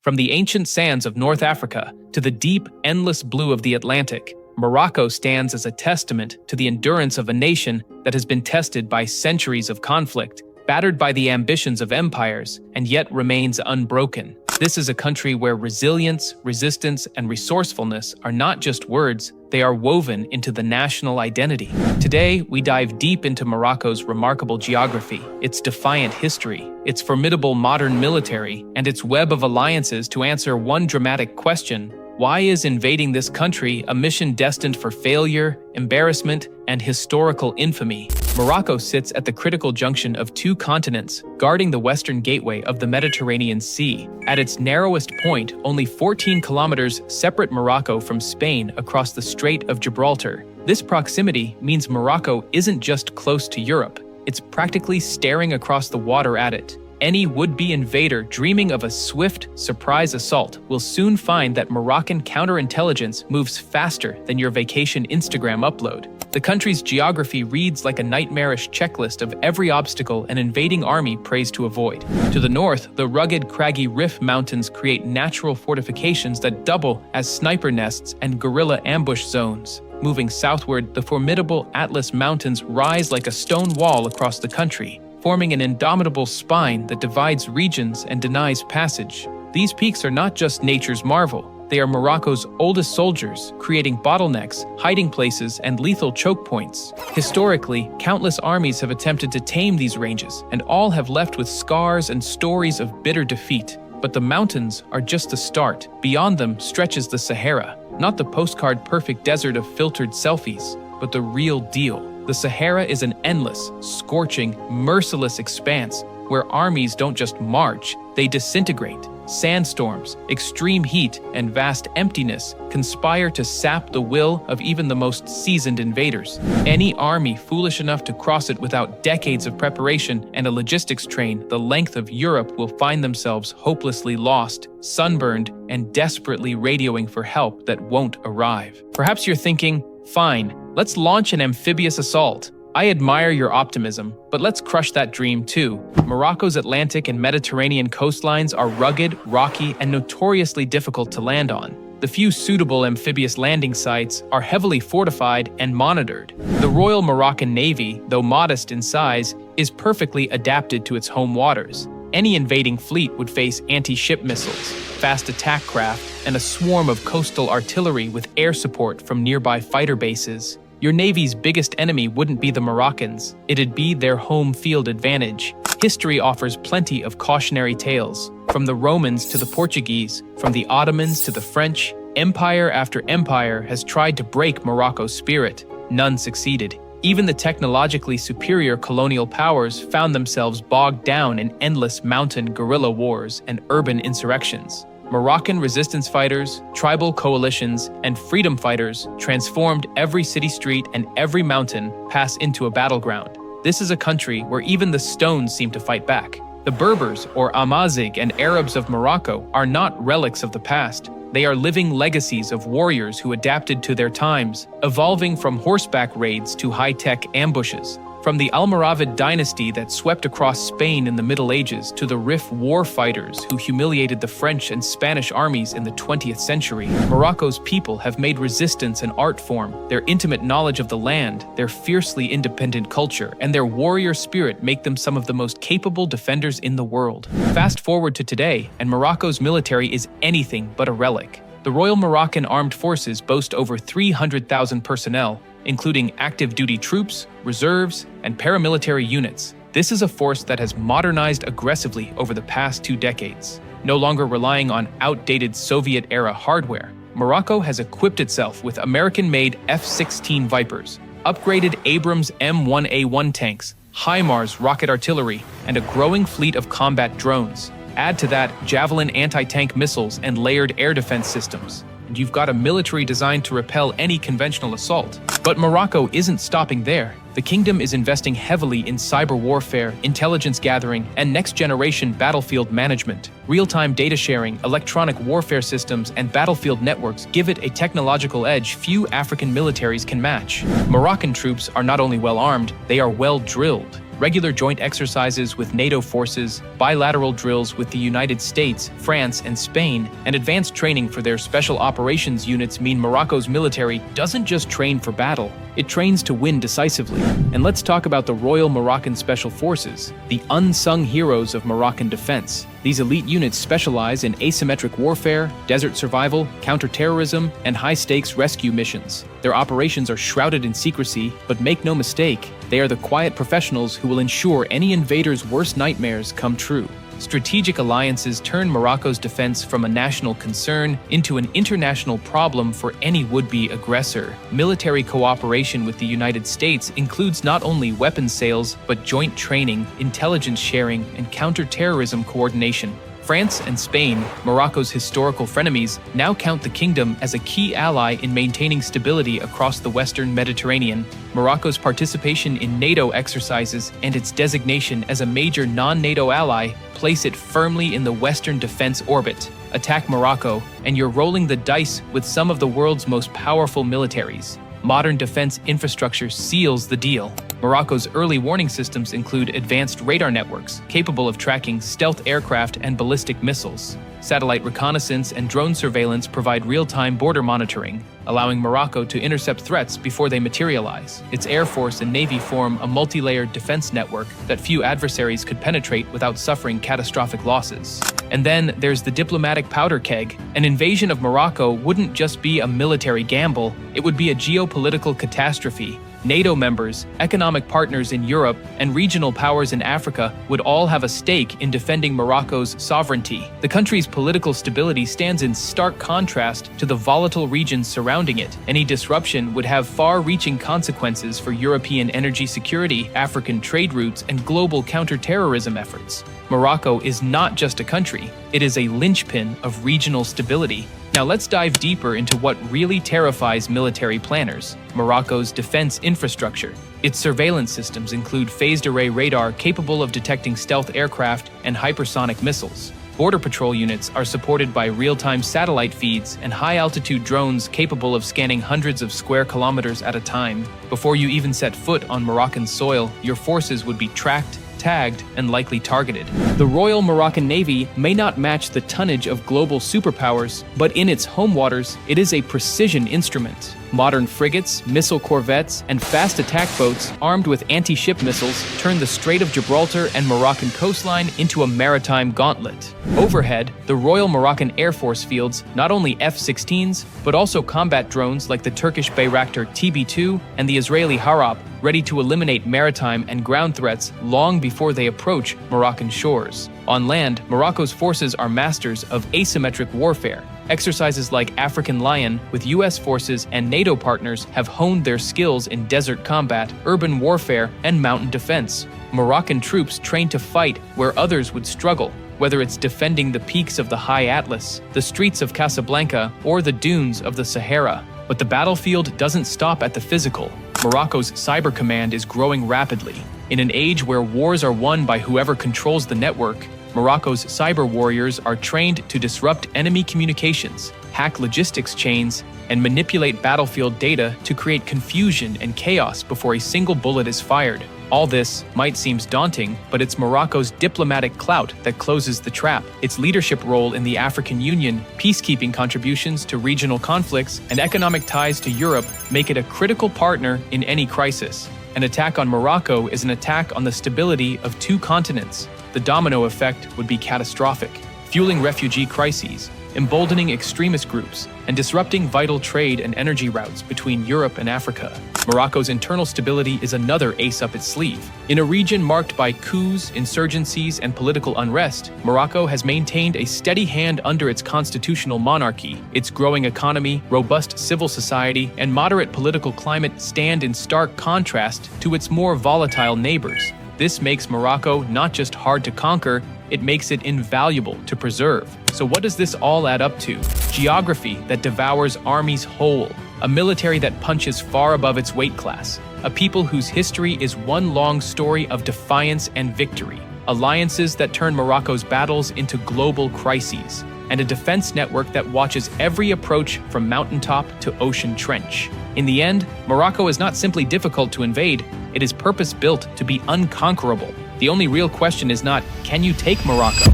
From the ancient sands of North Africa to the deep, endless blue of the Atlantic, Morocco stands as a testament to the endurance of a nation that has been tested by centuries of conflict, battered by the ambitions of empires, and yet remains unbroken. This is a country where resilience, resistance, and resourcefulness are not just words, they are woven into the national identity. Today, we dive deep into Morocco's remarkable geography, its defiant history, its formidable modern military, and its web of alliances to answer one dramatic question: why is invading this country a mission destined for failure, embarrassment, and historical infamy? Morocco sits at the critical junction of two continents, guarding the western gateway of the Mediterranean Sea. At its narrowest point, only 14 kilometers separate Morocco from Spain across the Strait of Gibraltar. This proximity means Morocco isn't just close to Europe, it's practically staring across the water at it. Any would-be invader dreaming of a swift, surprise assault will soon find that Moroccan counterintelligence moves faster than your vacation Instagram upload. The country's geography reads like a nightmarish checklist of every obstacle an invading army prays to avoid. To the north, the rugged, craggy Rif Mountains create natural fortifications that double as sniper nests and guerrilla ambush zones. Moving southward, the formidable Atlas Mountains rise like a stone wall across the country, forming an indomitable spine that divides regions and denies passage. These peaks are not just nature's marvel, they are Morocco's oldest soldiers, creating bottlenecks, hiding places, and lethal choke points. Historically, countless armies have attempted to tame these ranges, and all have left with scars and stories of bitter defeat. But the mountains are just the start. Beyond them stretches the Sahara, not the postcard-perfect desert of filtered selfies, but the real deal. The Sahara is an endless, scorching, merciless expanse where armies don't just march, they disintegrate. Sandstorms, extreme heat, and vast emptiness conspire to sap the will of even the most seasoned invaders. Any army foolish enough to cross it without decades of preparation and a logistics train the length of Europe will find themselves hopelessly lost, sunburned, and desperately radioing for help that won't arrive. Perhaps you're thinking, fine, let's launch an amphibious assault. I admire your optimism, but let's crush that dream too. Morocco's Atlantic and Mediterranean coastlines are rugged, rocky, and notoriously difficult to land on. The few suitable amphibious landing sites are heavily fortified and monitored. The Royal Moroccan Navy, though modest in size, is perfectly adapted to its home waters. Any invading fleet would face anti-ship missiles, fast attack craft, and a swarm of coastal artillery with air support from nearby fighter bases. Your Navy's biggest enemy wouldn't be the Moroccans, it'd be their home field advantage. History offers plenty of cautionary tales. From the Romans to the Portuguese, from the Ottomans to the French, empire after empire has tried to break Morocco's spirit. None succeeded. Even the technologically superior colonial powers found themselves bogged down in endless mountain guerrilla wars and urban insurrections. Moroccan resistance fighters, tribal coalitions, and freedom fighters transformed every city street and every mountain pass into a battleground. This is a country where even the stones seem to fight back. The Berbers, or Amazigh, and Arabs of Morocco are not relics of the past. They are living legacies of warriors who adapted to their times, evolving from horseback raids to high-tech ambushes. From the Almoravid dynasty that swept across Spain in the Middle Ages to the Rif war fighters who humiliated the French and Spanish armies in the 20th century, Morocco's people have made resistance an art form. Their intimate knowledge of the land, their fiercely independent culture, and their warrior spirit make them some of the most capable defenders in the world. Fast forward to today, and Morocco's military is anything but a relic. The Royal Moroccan Armed Forces boast over 300,000 personnel, including active-duty troops, reserves, and paramilitary units. This is a force that has modernized aggressively over the past 2 decades. No longer relying on outdated Soviet-era hardware, Morocco has equipped itself with American-made F-16 Vipers, upgraded Abrams M1A1 tanks, HIMARS rocket artillery, and a growing fleet of combat drones. Add to that Javelin anti-tank missiles and layered air defense systems, and you've got a military designed to repel any conventional assault. But Morocco isn't stopping there. The kingdom is investing heavily in cyber warfare, intelligence gathering, and next-generation battlefield management. Real-time data sharing, electronic warfare systems, and battlefield networks give it a technological edge few African militaries can match. Moroccan troops are not only well-armed, they are well-drilled. regular joint exercises with NATO forces, bilateral drills with the United States, France, and Spain, and advanced training for their special operations units mean Morocco's military doesn't just train for battle, it trains to win decisively. And let's talk about the Royal Moroccan Special Forces, the unsung heroes of Moroccan defense. These elite units specialize in asymmetric warfare, desert survival, counterterrorism, and high-stakes rescue missions. Their operations are shrouded in secrecy, but make no mistake, they are the quiet professionals who will ensure any invader's worst nightmares come true. Strategic alliances turn Morocco's defense from a national concern into an international problem for any would-be aggressor. Military cooperation with the United States includes not only weapons sales, but joint training, intelligence sharing, and counter-terrorism coordination. France and Spain, Morocco's historical frenemies, now count the kingdom as a key ally in maintaining stability across the Western Mediterranean. Morocco's participation in NATO exercises and its designation as a major non-NATO ally place it firmly in the Western defense orbit. Attack Morocco, and you're rolling the dice with some of the world's most powerful militaries. Modern defense infrastructure seals the deal. Morocco's early warning systems include advanced radar networks capable of tracking stealth aircraft and ballistic missiles. Satellite reconnaissance and drone surveillance provide real-time border monitoring, allowing Morocco to intercept threats before they materialize. Its air force and navy form a multi-layered defense network that few adversaries could penetrate without suffering catastrophic losses. And then there's the diplomatic powder keg. An invasion of Morocco wouldn't just be a military gamble, it would be a geopolitical catastrophe. NATO members, economic partners in Europe, and regional powers in Africa would all have a stake in defending Morocco's sovereignty. The country's political stability stands in stark contrast to the volatile regions surrounding it. Any disruption would have far-reaching consequences for European energy security, African trade routes, and global counter-terrorism efforts. Morocco is not just a country, it is a linchpin of regional stability. Now let's dive deeper into what really terrifies military planners: Morocco's defense infrastructure. Its surveillance systems include phased array radar capable of detecting stealth aircraft and hypersonic missiles. Border patrol units are supported by real-time satellite feeds and high-altitude drones capable of scanning hundreds of square kilometers at a time. Before you even set foot on Moroccan soil, your forces would be tracked, tagged, and likely targeted. The Royal Moroccan Navy may not match the tonnage of global superpowers, but in its home waters, it is a precision instrument. Modern frigates, missile corvettes, and fast attack boats armed with anti-ship missiles turn the Strait of Gibraltar and Moroccan coastline into a maritime gauntlet. Overhead, the Royal Moroccan Air Force fields not only F-16s, but also combat drones like the Turkish Bayraktar TB2 and the Israeli Harop, ready to eliminate maritime and ground threats long before they approach Moroccan shores. On land, Morocco's forces are masters of asymmetric warfare. Exercises like African Lion with US forces and NATO partners have honed their skills in desert combat, urban warfare, and mountain defense. Moroccan troops train to fight where others would struggle, whether it's defending the peaks of the High Atlas, the streets of Casablanca, or the dunes of the Sahara. But the battlefield doesn't stop at the physical. Morocco's cyber command is growing rapidly. In an age where wars are won by whoever controls the network, Morocco's cyber warriors are trained to disrupt enemy communications, hack logistics chains, and manipulate battlefield data to create confusion and chaos before a single bullet is fired. All this might seem daunting, but it's Morocco's diplomatic clout that closes the trap. Its leadership role in the African Union, peacekeeping contributions to regional conflicts, and economic ties to Europe make it a critical partner in any crisis. An attack on Morocco is an attack on the stability of two continents. The domino effect would be catastrophic, fueling refugee crises, emboldening extremist groups, and disrupting vital trade and energy routes between Europe and Africa. Morocco's internal stability is another ace up its sleeve. In a region marked by coups, insurgencies, and political unrest, Morocco has maintained a steady hand under its constitutional monarchy. Its growing economy, robust civil society, and moderate political climate stand in stark contrast to its more volatile neighbors. This makes Morocco not just hard to conquer, it makes it invaluable to preserve. So what does this all add up to? Geography that devours armies whole, a military that punches far above its weight class, a people whose history is one long story of defiance and victory, alliances that turn Morocco's battles into global crises, and a defense network that watches every approach from mountaintop to ocean trench. In the end, Morocco is not simply difficult to invade, it is purpose-built to be unconquerable. The only real question is not, can you take Morocco?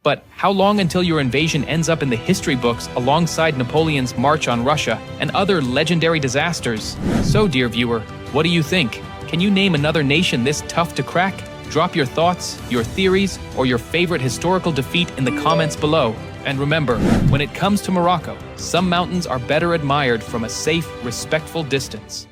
But how long until your invasion ends up in the history books alongside Napoleon's march on Russia and other legendary disasters? So, dear viewer, what do you think? Can you name another nation this tough to crack? Drop your thoughts, your theories, or your favorite historical defeat in the comments below. And remember, when it comes to Morocco, some mountains are better admired from a safe, respectful distance.